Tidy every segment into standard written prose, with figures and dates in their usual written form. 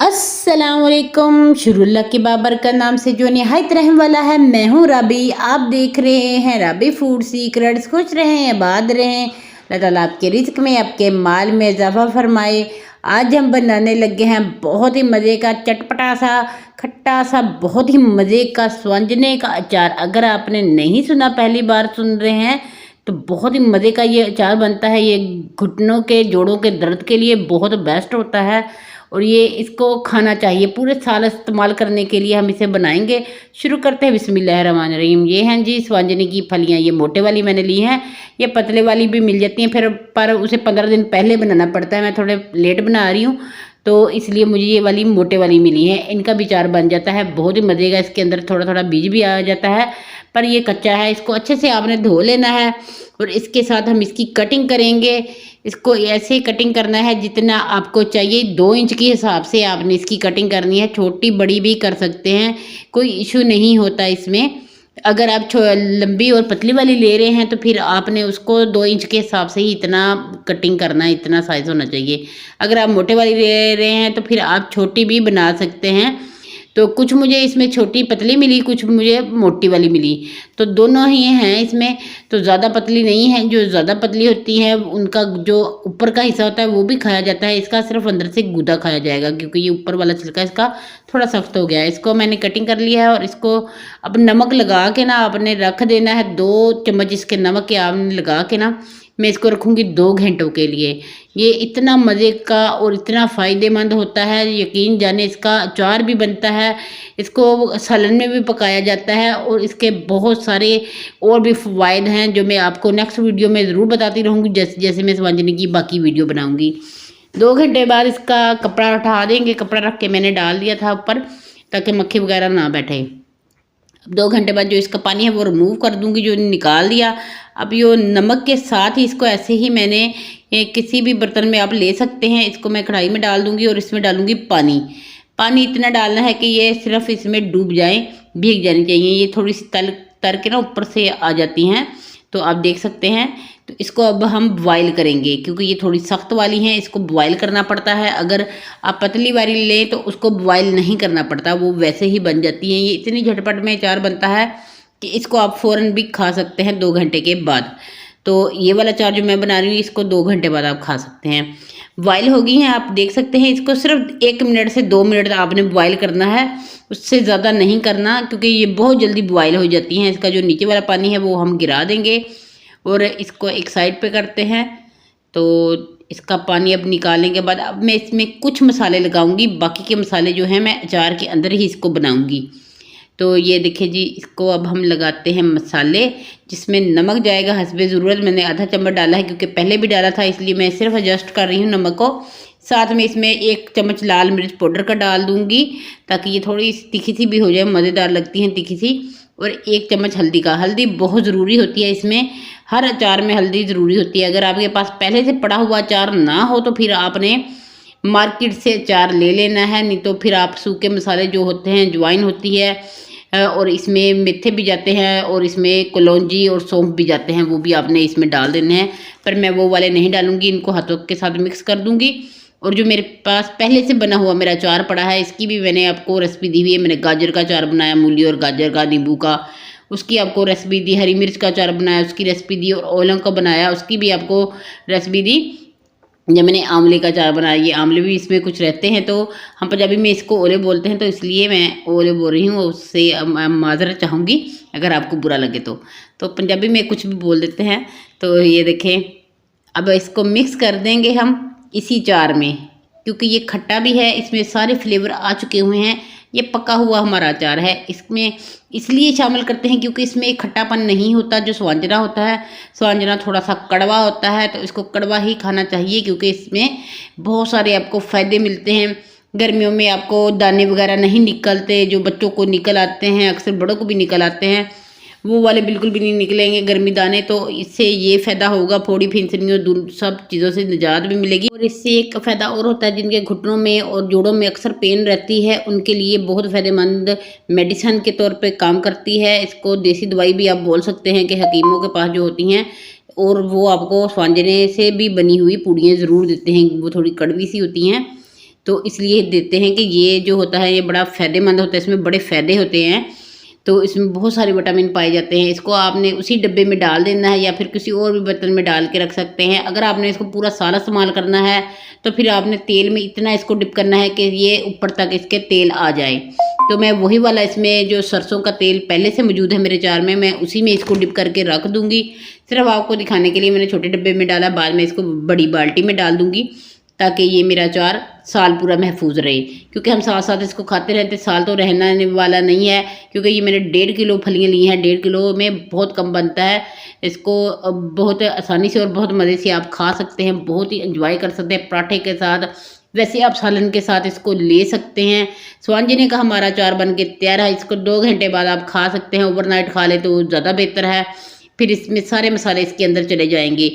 अस्सलामुअलैकुम। शुरुल्लाह के बाबर का नाम से जो नहायत रहम वाला है। मैं हूँ राबी, आप देख रहे हैं राबी फूड सीक्रेट्स। खुश रहें, आबाद रहें, अल्लाह ताला आपके रिज़्क में, आपके माल में इजाफा फरमाए। आज हम बनाने लगे हैं बहुत ही मज़े का चटपटा सा, खट्टा सा, बहुत ही मज़े का स्वांजने का अचार। अगर आपने नहीं सुना, पहली बार सुन रहे हैं, तो बहुत ही मज़े का ये अचार बनता है। ये घुटनों के, जोड़ों के दर्द के लिए बहुत बेस्ट होता है और ये इसको खाना चाहिए। पूरे साल इस्तेमाल करने के लिए हम इसे बनाएंगे। शुरू करते हैं। बिस्मिल्लाहिर्रहमानिर्रहीम। ये हैं जी स्वांजनी की फलियाँ। ये मोटे वाली मैंने ली हैं, ये पतले वाली भी मिल जाती हैं फिर, पर उसे 15 दिन पहले बनाना पड़ता है। मैं थोड़े लेट बना रही हूँ तो इसलिए मुझे ये वाली मोटे वाली मिली है। इनका भी अचार बन जाता है बहुत ही मज़े का। इसके अंदर थोड़ा थोड़ा बीज भी आ जाता है, पर ये कच्चा है। इसको अच्छे से आपने धो लेना है और इसके साथ हम इसकी कटिंग करेंगे। इसको ऐसे कटिंग करना है जितना आपको चाहिए। 2 इंच के हिसाब से आपने इसकी कटिंग करनी है। छोटी बड़ी भी कर सकते हैं, कोई इशू नहीं होता इसमें। अगर आप लंबी और पतली वाली ले रहे हैं तो फिर आपने उसको 2 इंच के हिसाब से ही इतना कटिंग करना है, इतना साइज़ होना चाहिए। अगर आप मोटे वाली ले रहे हैं तो फिर आप छोटी भी बना सकते हैं। तो कुछ मुझे इसमें छोटी पतली मिली, कुछ मुझे मोटी वाली मिली, तो दोनों ही हैं इसमें। तो ज़्यादा पतली नहीं है, जो ज़्यादा पतली होती है उनका जो ऊपर का हिस्सा होता है वो भी खाया जाता है। इसका सिर्फ अंदर से गूदा खाया जाएगा क्योंकि ये ऊपर वाला छिलका इसका थोड़ा सख्त हो गया है। इसको मैंने कटिंग कर लिया है और इसको अब नमक लगा के ना आपने रख देना है। 2 चम्मच इसके नमक के आपने लगा के ना, मैं इसको रखूँगी 2 घंटों के लिए। ये इतना मज़े का और इतना फ़ायदेमंद होता है, यकीन जाने। इसका अचार भी बनता है, इसको सालन में भी पकाया जाता है और इसके बहुत सारे और भी फ़वाइद हैं जो मैं आपको नेक्स्ट वीडियो में ज़रूर बताती रहूँगी, जैसे जैसे मैं स्वांजनी की बाकी वीडियो बनाऊँगी। 2 घंटे बाद इसका कपड़ा उठा देंगे। कपड़ा रख के मैंने डाल दिया था ऊपर ताकि मक्खी वगैरह ना बैठे। 2 घंटे बाद जो इसका पानी है वो रिमूव कर दूंगी, जो निकाल दिया। अब ये नमक के साथ ही इसको ऐसे ही मैंने किसी भी बर्तन में आप ले सकते हैं। इसको मैं कढ़ाई में डाल दूंगी और इसमें डालूंगी पानी। पानी इतना डालना है कि ये सिर्फ इसमें डूब जाए, भीग जानी चाहिए। ये थोड़ी सी तर के ना ऊपर से आ जाती हैं, तो आप देख सकते हैं। तो इसको अब हम बॉयल करेंगे क्योंकि ये थोड़ी सख्त वाली हैं, इसको बॉयल करना पड़ता है। अगर आप पतली वाली लें तो उसको बॉयल नहीं करना पड़ता, वो वैसे ही बन जाती हैं। ये इतनी झटपट में अचार बनता है कि इसको आप फ़ौरन भी खा सकते हैं 2 घंटे के बाद। तो ये वाला अचार जो मैं बना रही हूँ इसको 2 घंटे बाद आप खा सकते हैं। बॉयल हो गई हैं, आप देख सकते हैं। इसको सिर्फ 1 मिनट से 2 मिनट आपने बॉयल करना है, उससे ज़्यादा नहीं करना क्योंकि ये बहुत जल्दी बॉयल हो जाती हैं। इसका जो नीचे वाला पानी है वो हम गिरा देंगे और इसको एक साइड पे करते हैं। तो इसका पानी अब निकालने के बाद अब मैं इसमें कुछ मसाले लगाऊंगी। बाकी के मसाले जो हैं मैं अचार के अंदर ही इसको बनाऊंगी। तो ये देखिए जी, इसको अब हम लगाते हैं मसाले, जिसमें नमक जाएगा हस्बे ज़रूरत। मैंने आधा चम्मच डाला है क्योंकि पहले भी डाला था, इसलिए मैं सिर्फ एडजस्ट कर रही हूँ नमक को। साथ में इसमें 1 चम्मच लाल मिर्च पाउडर का डाल दूंगी ताकि ये थोड़ी तीखी सी भी हो जाए, मज़ेदार लगती हैं तीखी सी। और 1 चम्मच हल्दी का। हल्दी बहुत ज़रूरी होती है इसमें, हर अचार में हल्दी ज़रूरी होती है। अगर आपके पास पहले से पड़ा हुआ अचार ना हो तो फिर आपने मार्केट से अचार ले लेना है, नहीं तो फिर आप सूखे मसाले जो होते हैं, अजवाइन होती है और इसमें मेथे भी जाते हैं और इसमें कलौंजी और सौंफ भी जाते हैं, वो भी आपने इसमें डाल देने हैं। पर मैं वो वाले नहीं डालूंगी, इनको हाथों के साथ मिक्स कर दूंगी। और जो मेरे पास पहले से बना हुआ मेरा अचार पड़ा है, इसकी भी मैंने आपको रेसिपी दी हुई है। मैंने गाजर का अचार बनाया, मूली और गाजर का, नींबू का, उसकी आपको रेसिपी दी। हरी मिर्च का अचार बनाया, उसकी रेसिपी दी। और ओलंग का बनाया, उसकी भी आपको रेसिपी दी। जब मैंने आंवले का अचार बनाया, ये आंवले भी इसमें कुछ रहते हैं, तो हम पंजाबी में इसको ओले बोलते हैं, तो इसलिए मैं ओले बोल रही हूँ। उससे माजरत चाहूँगी अगर आपको बुरा लगे तो पंजाबी में कुछ भी बोल देते हैं। तो ये देखें, अब इसको मिक्स कर देंगे हम इसी अचार में, क्योंकि ये खट्टा भी है, इसमें सारे फ्लेवर आ चुके हुए हैं। ये पका हुआ हमारा अचार है। इसमें इसलिए शामिल करते हैं क्योंकि इसमें एक खट्टापन नहीं होता जो स्वांजना होता है। स्वांजना थोड़ा सा कड़वा होता है, तो इसको कड़वा ही खाना चाहिए क्योंकि इसमें बहुत सारे आपको फ़ायदे मिलते हैं। गर्मियों में आपको दाने वगैरह नहीं निकलते, जो बच्चों को निकल आते हैं, अक्सर बड़ों को भी निकल आते हैं, वो वाले बिल्कुल भी नहीं निकलेंगे गर्मी दाने। तो इससे ये फ़ायदा होगा, फोड़ी फिंसनियों सब चीज़ों से निजात भी मिलेगी। और इससे एक फ़ायदा और होता है, जिनके घुटनों में और जोड़ों में अक्सर पेन रहती है, उनके लिए बहुत फ़ायदेमंद मेडिसन के तौर पे काम करती है। इसको देसी दवाई भी आप बोल सकते हैं कि हकीमों के पास जो होती हैं, और वो आपको स्वांजने से भी बनी हुई पूड़ियाँ ज़रूर देते हैं, वो थोड़ी कड़वी सी होती हैं। तो इसलिए देते हैं कि ये जो होता है ये बड़ा फ़ायदेमंद होता है, इसमें बड़े फ़ायदे होते हैं। तो इसमें बहुत सारे विटामिन पाए जाते हैं। इसको आपने उसी डब्बे में डाल देना है या फिर किसी और भी बर्तन में डाल के रख सकते हैं। अगर आपने इसको पूरा साल इस्तेमाल करना है तो फिर आपने तेल में इतना इसको डिप करना है कि ये ऊपर तक इसके तेल आ जाए। तो मैं वही वाला इसमें जो सरसों का तेल पहले से मौजूद है मेरे अचार में, मैं उसी में इसको डिप करके रख दूँगी। सिर्फ आपको दिखाने के लिए मैंने छोटे डब्बे में डाला, बाद में इसको बड़ी बाल्टी में डाल दूँगी ताकि ये मेरा अचार साल पूरा महफूज रहे। क्योंकि हम साथ साथ इसको खाते रहते, साल तो रहना वाला नहीं है। क्योंकि ये मैंने 1.5 किलो फलियाँ ली हैं, 1.5 किलो में बहुत कम बनता है। इसको बहुत आसानी से और बहुत मज़े से आप खा सकते हैं, बहुत ही इंजॉय कर सकते हैं पराठे के साथ। वैसे आप सालन के साथ इसको ले सकते हैं। स्वांजने का हमारा अचार बन के तैयार है। इसको 2 घंटे बाद आप खा सकते हैं, ओवरनाइट खा ले तो ज़्यादा बेहतर है। फिर इसमें सारे मसाले इसके अंदर चले जाएंगे।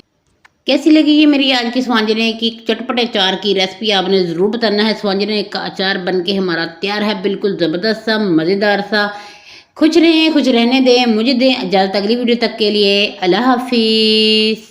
कैसी लगी ये मेरी आज की स्वांजने की चटपटे अचार की रेसिपी, आपने ज़रूर बताना है। स्वांजने का अचार बनके हमारा तैयार है, बिल्कुल ज़बरदस्त सा, मज़ेदार सा। खुश रहें, खुश रहने दें, मुझे दें इजाज़त अगली वीडियो तक के लिए। अल्लाह हाफिज़।